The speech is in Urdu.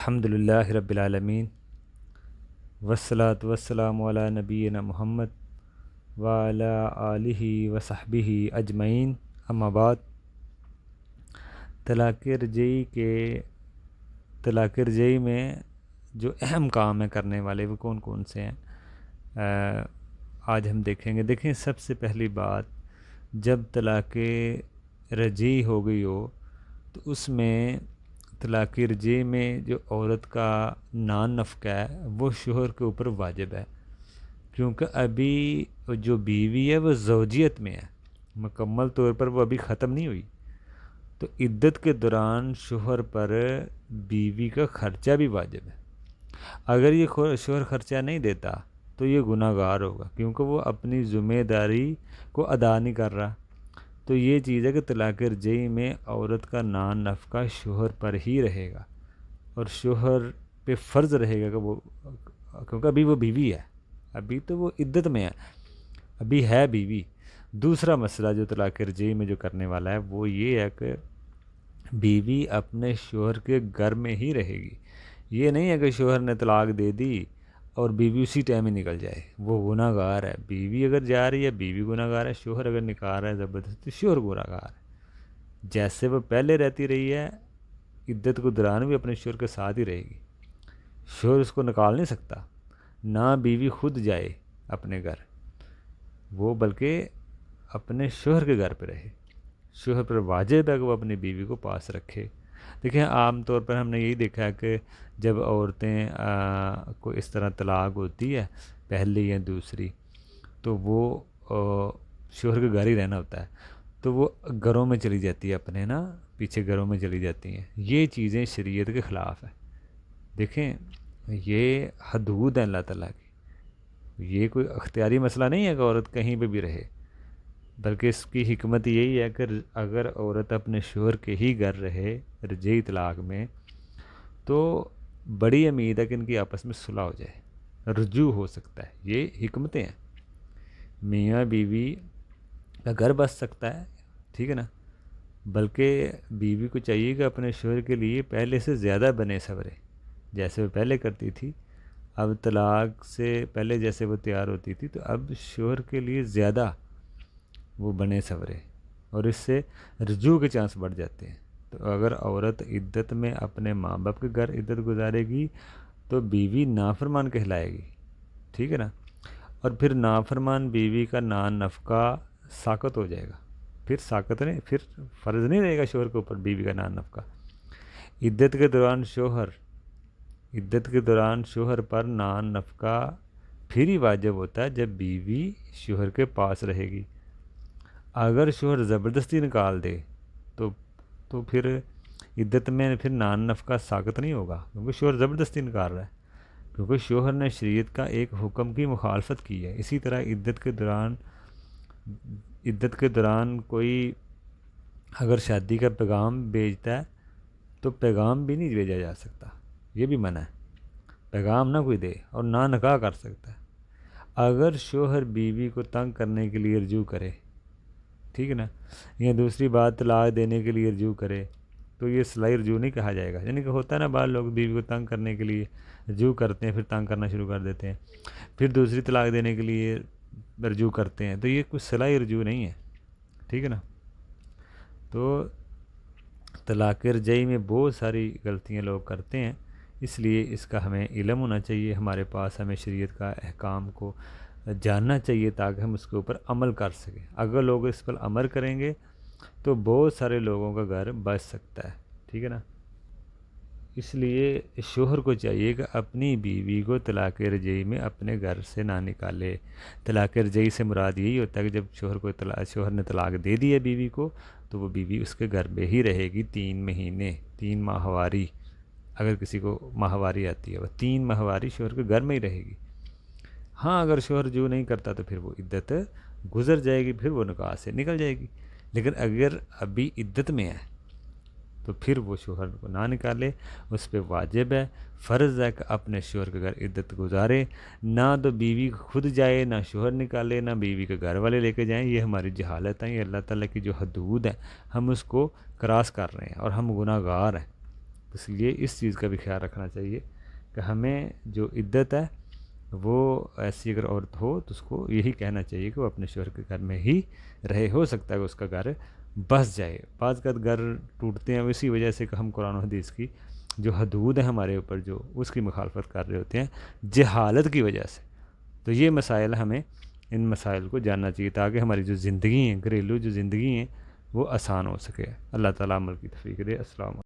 الحمد للہ رب العالمین والصلاة والسلام علی نبینا محمد وعلی آلہ وصحبہ اجمعین، اما بعد۔ طلاق رجعی میں جو اہم کام ہے کرنے والے وہ کون کون سے ہیں، آج ہم دیکھیں سب سے پہلی بات، جب طلاق رجعی ہو گئی ہو تو اس میں طلاق رجعی میں جو عورت کا نان نفقہ ہے وہ شوہر کے اوپر واجب ہے، کیونکہ ابھی جو بیوی ہے وہ زوجیت میں ہے، مکمل طور پر وہ ابھی ختم نہیں ہوئی، تو عدت کے دوران شوہر پر بیوی کا خرچہ بھی واجب ہے۔ اگر یہ شوہر خرچہ نہیں دیتا تو یہ گناہ گار ہوگا، کیونکہ وہ اپنی ذمہ داری کو ادا نہیں کر رہا۔ تو یہ چیز ہے کہ طلاق رجعی میں عورت کا نان نفقہ شوہر پر ہی رہے گا، اور شوہر پہ فرض رہے گا کہ وہ، کیونکہ ابھی وہ بیوی ہے، ابھی تو وہ عدت میں ہے، ابھی ہے بیوی۔ دوسرا مسئلہ جو طلاق رجعی میں جو کرنے والا ہے وہ یہ ہے کہ بیوی اپنے شوہر کے گھر میں ہی رہے گی۔ یہ نہیں ہے کہ شوہر نے طلاق دے دی اور بیوی اسی ٹائم ہی نکل جائے، وہ گناہ گار ہے۔ بیوی اگر جا رہی ہے بیوی گناہ گار ہے، شوہر اگر نکال رہا ہے زبردستی شوہر گناہ گار ہے۔ جیسے وہ پہلے رہتی رہی ہے عدت کے دوران بھی اپنے شوہر کے ساتھ ہی رہے گی، شوہر اس کو نکال نہیں سکتا، نہ بیوی خود جائے اپنے گھر، وہ بلکہ اپنے شوہر کے گھر پہ رہے۔ شوہر پر واجب ہے کہ وہ اپنی بیوی کو پاس رکھے۔ دیکھیں عام طور پر ہم نے یہی دیکھا ہے کہ جب عورتیں کو اس طرح طلاق ہوتی ہے پہلی یا دوسری، تو وہ شوہر کے گھر ہی رہنا ہوتا ہے، تو وہ گھروں میں چلی جاتی ہے، اپنے پیچھے گھروں میں چلی جاتی ہیں۔ یہ چیزیں شریعت کے خلاف ہیں۔ دیکھیں یہ حدود ہیں اللہ تعالیٰ کی، یہ کوئی اختیاری مسئلہ نہیں ہے کہ عورت کہیں پہ بھی رہے، بلکہ اس کی حکمت یہی ہے کہ اگر عورت اپنے شوہر کے ہی گھر رہے رجعی طلاق میں تو بڑی امید ہے کہ ان کی آپس میں صلح ہو جائے، رجوع ہو سکتا ہے۔ یہ حکمتیں ہیں، میاں بیوی کا گھر بس سکتا ہے، ٹھیک ہے نا، بلکہ بیوی کو چاہیے کہ اپنے شوہر کے لیے پہلے سے زیادہ بنے سورے، جیسے وہ پہلے کرتی تھی، اب طلاق سے پہلے جیسے وہ تیار ہوتی تھی تو اب شوہر کے لیے زیادہ وہ بنے سورے، اور اس سے رجوع کے چانس بڑھ جاتے ہیں۔ تو اگر عورت عدت میں اپنے ماں باپ کے گھر عدت گزارے گی تو بیوی نافرمان کہلائے گی، ٹھیک ہے نا، اور پھر نافرمان بیوی کا نان نفقہ ساقط ہو جائے گا، پھر ساقط نہیں، پھر فرض نہیں رہے گا شوہر کے اوپر بیوی کا نان نفقہ۔ عدت کے دوران شوہر پر نان نفقہ پھر ہی واجب ہوتا ہے جب بیوی شوہر کے پاس رہے گی۔ اگر شوہر زبردستی نکال دے تو پھر عدت میں پھر نان نفقہ ساقط نہیں ہوگا، کیونکہ شوہر زبردستی نکال رہا ہے، کیونکہ شوہر نے شریعت کا ایک حکم کی مخالفت کی ہے۔ اسی طرح عدت کے دوران کوئی اگر شادی کا پیغام بھیجتا ہے تو پیغام بھی نہیں بھیجا جا سکتا، یہ بھی منع ہے، پیغام نہ کوئی دے، اور نہ نکاح کر سکتا ہے۔ اگر شوہر بیوی کو تنگ کرنے کے لیے رجوع کرے، ٹھیک ہے نا، یا دوسری بات طلاق دینے کے لیے رجوع کرے تو یہ صلاحی رجوع نہیں کہا جائے گا۔ یعنی کہ ہوتا ہے نا بعض لوگ بیوی کو تنگ کرنے کے لیے رجوع کرتے ہیں، پھر تنگ کرنا شروع کر دیتے ہیں، پھر دوسری طلاق دینے کے لیے رجوع کرتے ہیں، تو یہ کوئی صلاحی رجوع نہیں ہے، ٹھیک ہے نا۔ تو طلاق رجعی میں بہت ساری غلطیاں لوگ کرتے ہیں، اس لیے اس کا ہمیں علم ہونا چاہیے، ہمارے پاس ہمیں شریعت کا احکام کو جاننا چاہیے تاکہ ہم اس کے اوپر عمل کر سکیں۔ اگر لوگ اس پر عمل کریں گے تو بہت سارے لوگوں کا گھر بچ سکتا ہے، ٹھیک ہے نا۔ اس لیے شوہر کو چاہیے کہ اپنی بیوی کو طلاق رجعی میں اپنے گھر سے نہ نکالے۔ طلاق رجعی سے مراد یہی ہوتا ہے کہ جب شوہر نے طلاق دے دی ہے بیوی کو تو وہ بیوی اس کے گھر میں ہی رہے گی 3 مہینے، 3 ماہواری، اگر کسی کو ماہواری آتی ہے وہ 3 ماہواری شوہر کے گھر میں ہی رہے گی۔ ہاں اگر شوہر رجوع نہیں کرتا تو پھر وہ عدت گزر جائے گی، پھر وہ نکاح سے نکل جائے گی، لیکن اگر ابھی عدت میں ہے تو پھر وہ شوہر کو نہ نکالے، اس پہ واجب ہے، فرض ہے کہ اپنے شوہر کے گھر عدت گزارے، نہ تو بیوی خود جائے، نہ شوہر نکالے، نہ بیوی کے گھر والے لے کے جائیں۔ یہ ہماری جہالت ہے، یہ اللہ تعالیٰ کی جو حدود ہے ہم اس کو کراس کر رہے ہیں اور ہم گناہ گار ہیں۔ تو اس لیے اس چیز کا بھی خیال رکھنا چاہیے کہ ہمیں جو عدت ہے وہ ایسی اگر عورت ہو تو اس کو یہی کہنا چاہیے کہ وہ اپنے شوہر کے گھر میں ہی رہے. ہو سکتا ہے کہ اس کا گھر بس جائے. بعض کا گھر ٹوٹتے ہیں اسی وجہ سے کہ ہم قرآن و حدیث کی جو حدود ہیں ہمارے اوپر جو اس کی مخالفت کر رہے ہوتے ہیں جہالت کی وجہ سے. تو یہ مسائل ہمیں ان مسائل کو جاننا چاہیے تاکہ ہماری جو زندگی ہیں گھریلو جو زندگی ہیں وہ آسان ہو سکے. اللہ تعالیٰ عمل کی توفیق دے. السلام علیکم.